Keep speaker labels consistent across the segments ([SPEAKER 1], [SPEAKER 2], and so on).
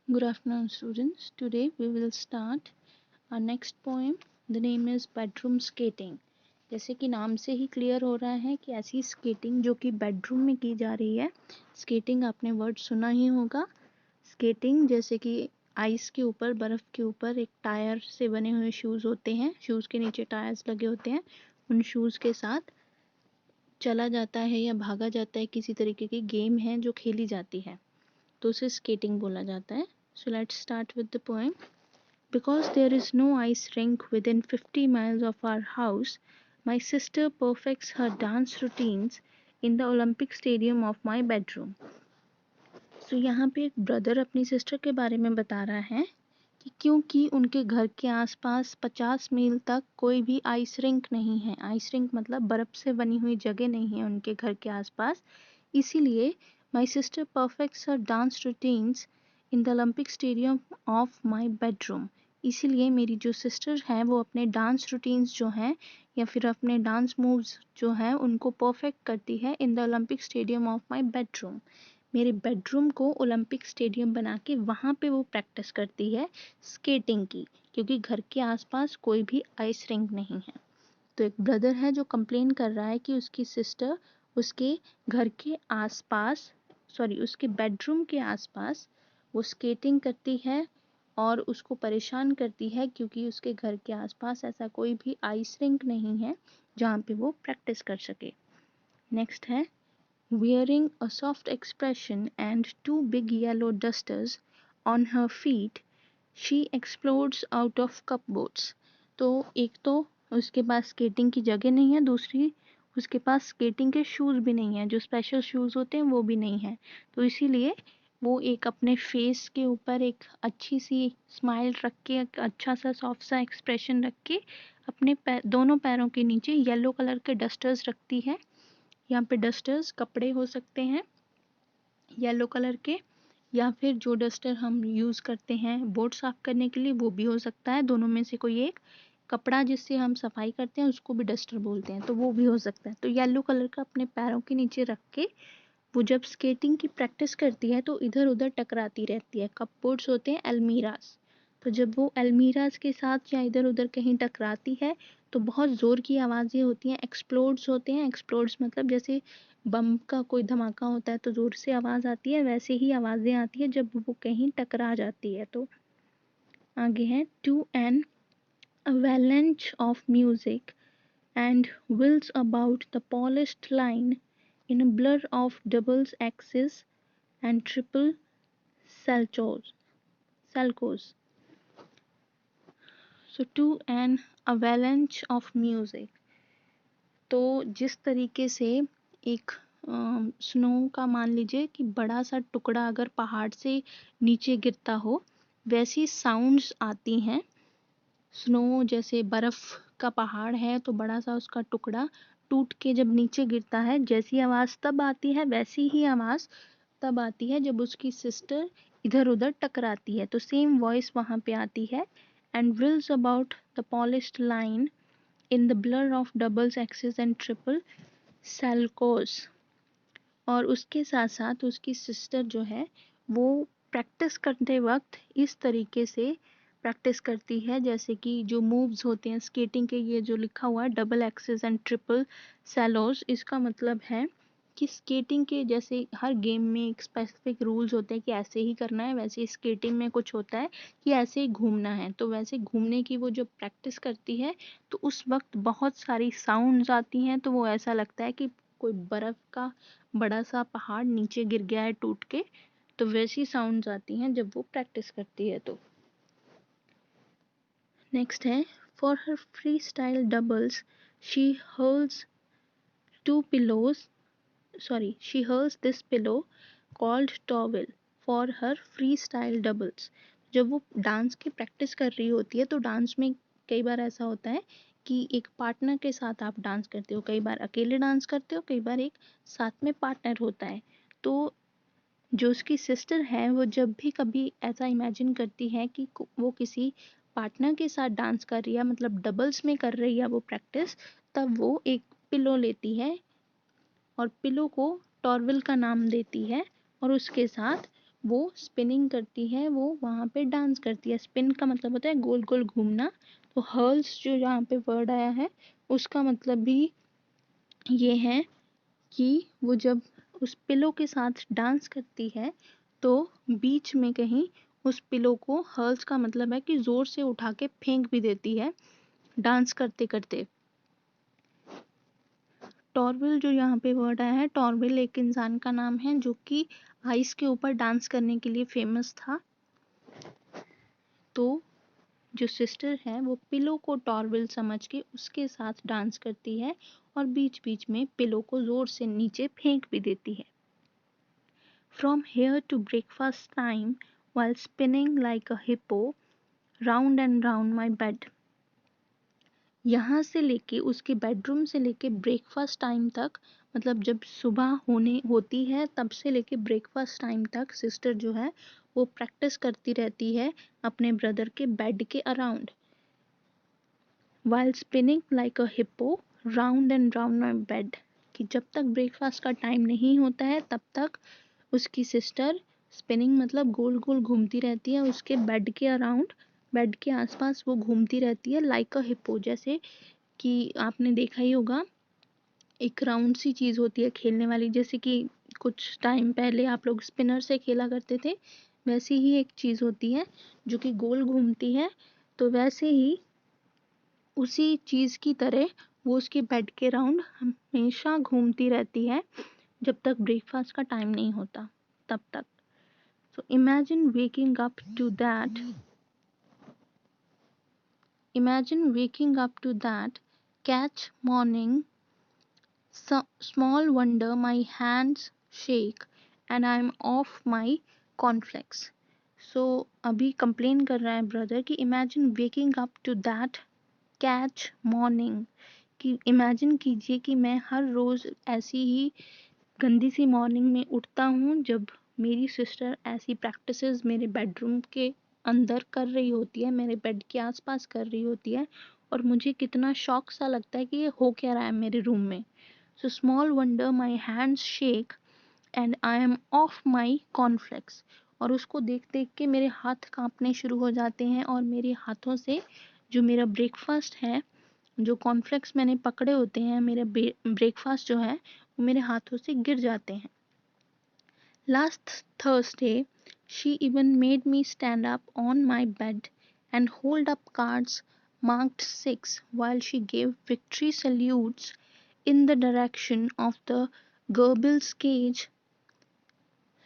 [SPEAKER 1] Good afternoon, students. Today we will start our next poem. The name is Bedroom Skating. जैसे कि नाम से ही clear हो रहा है कि ऐसी स्केटिंग जो कि बेडरूम में की जा रही है. स्केटिंग आपने वर्ड सुना ही होगा. स्केटिंग जैसे कि आइस के ऊपर, बर्फ के ऊपर एक टायर से बने हुए शूज होते हैं. शूज के नीचे टायर्स लगे होते हैं. उन शूज के साथ चला जाता है या भागा जाता है. किसी तरीके की गेम है जो खेली जाती है, तो उसे स्केटिंग बोला जाता है. So let's start with the poem. Because there is no ice rink within 50 miles of our house, my sister perfects her dance routines in the Olympic Stadium of my bedroom. So यहाँ पे एक brother अपनी sister के बारे में बता रहा है कि क्योंकि उनके घर के आसपास 50 मील तक कोई भी आइस रिंक नहीं है. आइस रिंक मतलब बर्फ से बनी हुई जगह नहीं है उनके घर के आसपास, इसीलिए my sister परफेक्ट्स her dance routines in the Olympic stadium of my bedroom. इसीलिए मेरी जो सिस्टर है वो अपने डांस रूटीन्स जो हैं या फिर अपने डांस मूव्स जो हैं उनको परफेक्ट करती है in the Olympic stadium of my bedroom. मेरे बेडरूम को ओलंपिक स्टेडियम बना के वहाँ पे वो प्रैक्टिस करती है स्केटिंग की, क्योंकि घर के आसपास कोई भी आइस रिंक नहीं है. तो एक ब्रदर है जो कंप्लेन कर रहा है कि उसकी सिस्टर उसके घर के आसपास, उसके बेडरूम के आसपास वो स्केटिंग करती है और उसको परेशान करती है क्योंकि उसके घर के आसपास ऐसा कोई भी आइस रिंक नहीं है जहाँ पे वो प्रैक्टिस कर सके. नेक्स्ट है wearing a soft expression and two big yellow dusters on her feet, she explodes out of cupboards. तो एक तो उसके पास स्केटिंग की जगह नहीं है, दूसरी उसके पास स्केटिंग के शूज़ भी नहीं है, जो स्पेशल शूज़ होते हैं वो भी नहीं है. तो इसीलिए वो एक अपने फेस के ऊपर एक अच्छी सी स्माइल रख के, एक अच्छा सा सॉफ्ट सा एक्सप्रेशन रख के अपने दोनों पैरों के नीचे येलो कलर के डस्टर्स रखती है. यहाँ पे डस्टर्स कपड़े हो सकते हैं येलो कलर के, या फिर जो डस्टर हम यूज़ करते हैं बोर्ड साफ़ करने के लिए वो भी हो सकता है. दोनों में से कोई एक. कपड़ा जिससे हम सफाई करते हैं उसको भी डस्टर बोलते हैं, तो वो भी हो सकता है. तो येलो कलर का अपने पैरों के नीचे रख के वो जब स्केटिंग की प्रैक्टिस करती है तो इधर उधर टकराती रहती है. कपबोर्ड्स होते हैं अलमीराज, तो जब वो अलमीराज के साथ या इधर उधर कहीं टकराती है तो बहुत ज़ोर की आवाज़ें होती हैं. एक्सप्लोड्स होते हैं. एक्सप्लोड्स मतलब जैसे बम का कोई धमाका होता है तो ज़ोर से आवाज़ आती है, वैसे ही आवाज़ें आती है जब वो कहीं टकरा जाती है. तो आगे है to an avalanche of music and whirls about the polished line in a blur of double axes and triple salcos. So to an avalanche of music. तो जिस तरीके से एक स्नो का मान लीजिए कि बड़ा सा टुकड़ा अगर पहाड़ से नीचे गिरता हो, वैसी साउंड्स आती हैं. स्नो जैसे बर्फ का पहाड़ है तो बड़ा सा उसका टुकड़ा टूट के जब नीचे गिरता है, जैसी आवाज़ तब आती है वैसी ही आवाज़ तब आती है जब उसकी सिस्टर इधर उधर टकराती है. तो सेम वॉइस वहाँ पे आती है. And wheels about the polished line in the blur of doubles axels and triple salchows. और उसके साथ साथ उसकी सिस्टर जो है वो प्रैक्टिस करते वक्त इस तरीके से प्रैक्टिस करती है जैसे कि जो मूव्स होते हैं स्केटिंग के, ये जो लिखा हुआ है डबल एक्सिस एंड ट्रिपल सैलोस, इसका मतलब है कि स्केटिंग के जैसे हर गेम में एक स्पेसिफिक रूल्स होते हैं कि ऐसे ही करना है, वैसे ही स्केटिंग में कुछ होता है कि ऐसे ही घूमना है. तो वैसे घूमने की वो जो प्रैक्टिस करती है तो उस वक्त बहुत सारी साउंड्स आती हैं, तो वो ऐसा लगता है कि कोई बर्फ़ का बड़ा सा पहाड़ नीचे गिर गया है टूट के. तो वैसी साउंड्स आती हैं जब वो प्रैक्टिस करती है. तो नेक्स्ट है for her freestyle doubles she hurls two pillows she hurls this pillow called towel for her freestyle doubles. जब वो डांस की प्रैक्टिस कर रही होती है तो डांस में कई बार ऐसा होता है कि एक पार्टनर के साथ आप डांस करते हो, कई बार अकेले डांस करते हो, कई बार एक साथ में पार्टनर होता है. तो जो उसकी सिस्टर है वो जब भी कभी ऐसा इमेजिन करती है कि वो किसी पार्टनर के साथ डांस कर रही है, मतलब डबल्स में कर रही है वो प्रैक्टिस, तब वो एक पिलो लेती है और पिलो को टॉर्वल का नाम देती है और उसके साथ वो स्पिनिंग करती है, वो वहाँ पे डांस करती है। स्पिन का मतलब होता है गोल गोल घूमना। तो हर्ल्स जो यहाँ पे वर्ड आया है उसका मतलब भी ये है कि वो जब उस पिलो के साथ डांस करती है तो बीच में कहीं उस पिलो को, हर्ल्स का मतलब है कि जोर से उठा के फेंक भी देती है डांस करते करते। टॉरविल जो यहाँ पे वर्ड आया है, टॉरविल एक इंसान का नाम है जो कि आइस के ऊपर डांस करने के लिए फेमस था। तो जो सिस्टर है वो पिलो को टॉरविल समझ के उसके साथ डांस करती है और बीच बीच में पिलो को जोर से नीचे फेंक भी देती है। From here to breakfast time, while spinning like a hippo round and round my bed. यहाँ से लेके उसके बेडरूम से लेके ब्रेकफास्ट टाइम तक, मतलब जब सुबह होने होती है तब से लेके ब्रेकफास्ट टाइम तक सिस्टर जो है वो प्रैक्टिस करती रहती है अपने ब्रदर के बेड के around. While spinning like a hippo round and round my bed, कि जब तक ब्रेकफास्ट का टाइम नहीं होता है तब तक उसकी सिस्टर, स्पिनिंग मतलब गोल गोल घूमती रहती है उसके बेड के अराउंड, बेड के आसपास वो घूमती रहती है लाइक अ हिप्पो। जैसे कि आपने देखा ही होगा एक राउंड सी चीज़ होती है खेलने वाली, जैसे कि कुछ टाइम पहले आप लोग स्पिनर से खेला करते थे, वैसी ही एक चीज़ होती है जो कि गोल घूमती है। तो वैसे ही उसी चीज़ की तरह वो उसके बेड के राउंड हमेशा घूमती रहती है जब तक ब्रेकफास्ट का टाइम नहीं होता तब तक। So imagine waking up to that catch morning. Small wonder my hands shake and I'm off my cornflakes. So अभी कंप्लेन कर रहा है ब्रदर कि imagine waking up to that catch morning, कि इमेजिन कीजिए कि मैं हर रोज़ ऐसी ही गंदी सी मॉर्निंग में उठता हूँ जब मेरी सिस्टर ऐसी प्रैक्टिसेस मेरे बेडरूम के अंदर कर रही होती है, मेरे बेड के आसपास कर रही होती है, और मुझे कितना शौक सा लगता है कि ये हो क्या रहा है मेरे रूम में। So small wonder my hands shake and I am of my cornflakes, और उसको देख देख के मेरे हाथ कांपने शुरू हो जाते हैं और मेरे हाथों से जो मेरा ब्रेकफास्ट है, जो कॉर्नफ्लेक्स मैंने पकड़े होते हैं, मेरे ब्रेकफास्ट जो है वो मेरे हाथों से गिर जाते हैं। Last Thursday she even made me stand up on my bed and hold up cards marked 6 while she gave victory salutes in the direction of the Goebbels cage.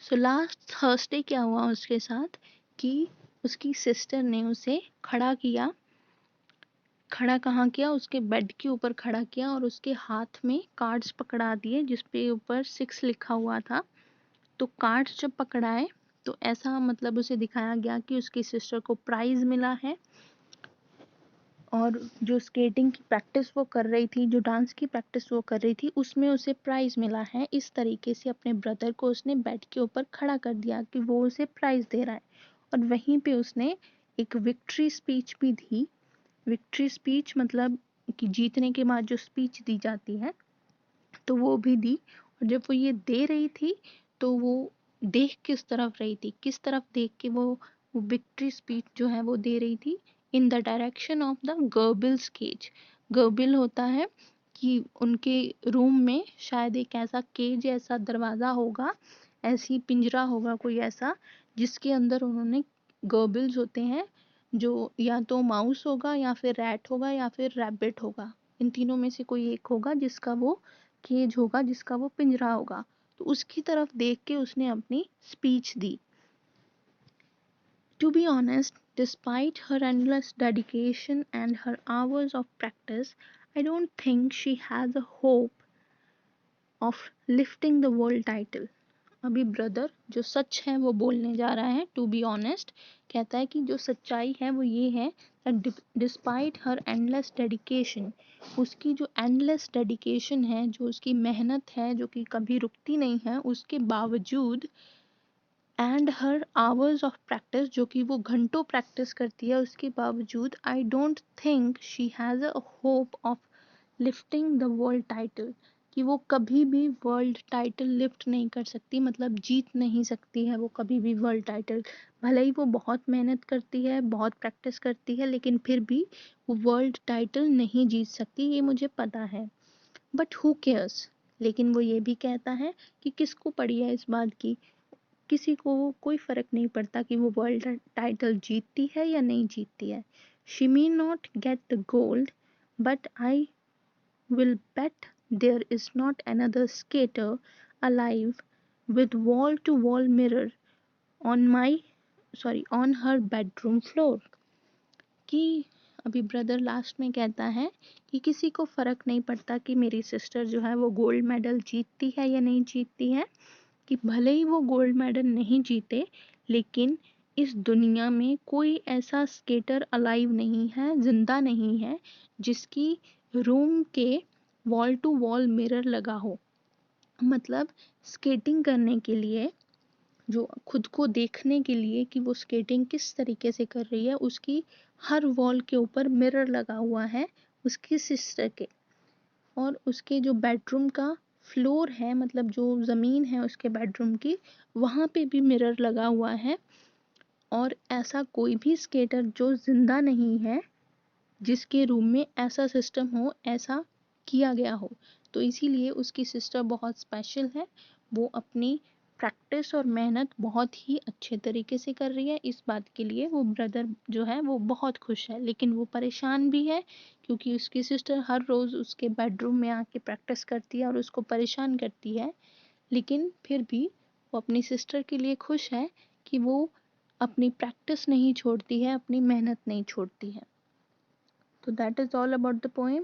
[SPEAKER 1] So last Thursday क्या हुआ उसके साथ कि उसकी sister ने उसे खड़ा किया, खड़ा कहाँ किया, उसके बेड के ऊपर खड़ा किया और उसके हाथ में कार्ड्स पकड़ा दिए जिसपे ऊपर 6 लिखा हुआ था। तो कार्ड्स जब पकड़ाए तो ऐसा मतलब उसे दिखाया गया कि उसकी सिस्टर को प्राइज मिला है, और जो स्केटिंग की प्रैक्टिस वो कर रही थी, जो डांस की प्रैक्टिस वो कर रही थी, उसमें उसे प्राइज मिला है। इस तरीके से अपने ब्रदर को उसने बेड के ऊपर खड़ा कर दिया कि वो उसे प्राइज दे रहा है, और वहीं पे उसने एक विक्ट्री स्पीच भी दी। विक्ट्री स्पीच मतलब कि जीतने के बाद जो स्पीच दी जाती है तो वो भी दी। और जब वो ये दे रही थी तो वो देख किस तरफ रही थी, किस तरफ देख के वो विक्ट्री स्पीच जो है वो दे रही थी, in the direction of the gerbils cage. Gerbil होता है कि उनके रूम में शायद एक ऐसा केज, ऐसा दरवाज़ा होगा, ऐसी पिंजरा होगा कोई ऐसा, जिसके अंदर उन्होंने गर्बिल्स होते हैं, जो या तो माउस होगा या फिर रैट होगा या फिर रैबिट होगा, इन तीनों में से कोई एक होगा जिसका वो केज होगा, जिसका वो पिंजरा होगा। तो उसकी तरफ देख के उसने अपनी speech the. To be honest, despite her endless dedication and her hours of practice, I don't think she has a hope of lifting the world title. अभी ब्रदर जो सच है वो बोलने जा रहा है। टू बी ऑनेस्ट कहता है कि जो सच्चाई है वो ये है, डिस्पाइट हर एंडलेस डेडिकेशन, उसकी जो एंडलेस डेडिकेशन है, जो उसकी मेहनत है जो कि कभी रुकती नहीं है, उसके बावजूद, and her hours of practice, जो कि वो घंटों प्रैक्टिस करती है उसके बावजूद, I don't think she has a hope of lifting the world title, कि वो कभी भी वर्ल्ड टाइटल लिफ्ट नहीं कर सकती, मतलब जीत नहीं सकती है वो कभी भी वर्ल्ड टाइटल। भले ही वो बहुत मेहनत करती है, बहुत प्रैक्टिस करती है, लेकिन फिर भी वो वर्ल्ड टाइटल नहीं जीत सकती, ये मुझे पता है। बट हु केयर्स, लेकिन वो ये भी कहता है कि किसको पड़ी है इस बात की, किसी को कोई फर्क नहीं पड़ता कि वो वर्ल्ड टाइटल जीतती है या नहीं जीतती है। She may not get the gold, but I will bet there is not another skater alive with wall to wall mirror on my on her bedroom floor। कि अभी ब्रदर लास्ट में कहता है कि किसी को फर्क नहीं पड़ता कि मेरी सिस्टर जो है वो गोल्ड मेडल जीतती है या नहीं जीतती है, कि भले ही वो गोल्ड मेडल नहीं जीते, लेकिन इस दुनिया में कोई ऐसा स्केटर अलाइव नहीं है, जिंदा नहीं है, जिसकी रूम के वॉल टू वॉल मिरर लगा हो। मतलब स्केटिंग करने के लिए, जो खुद को देखने के लिए कि वो स्केटिंग किस तरीके से कर रही है, उसकी हर वॉल के ऊपर मिरर लगा हुआ है उसकी सिस्टर के। और उसके जो बेडरूम का फ्लोर है, मतलब जो ज़मीन है उसके बेडरूम की, वहाँ पे भी मिरर लगा हुआ है। और ऐसा कोई भी स्केटर जो ज़िंदा नहीं है जिसके रूम में ऐसा सिस्टम हो, ऐसा किया गया हो। तो इसीलिए उसकी सिस्टर बहुत स्पेशल है। वो अपनी प्रैक्टिस और मेहनत बहुत ही अच्छे तरीके से कर रही है। इस बात के लिए वो ब्रदर जो है वो बहुत खुश है, लेकिन वो परेशान भी है क्योंकि उसकी सिस्टर हर रोज़ उसके बेडरूम में आके प्रैक्टिस करती है और उसको परेशान करती है। लेकिन फिर भी वो अपनी सिस्टर के लिए खुश है कि वो अपनी प्रैक्टिस नहीं छोड़ती है, अपनी मेहनत नहीं छोड़ती है। So that is all about the poem.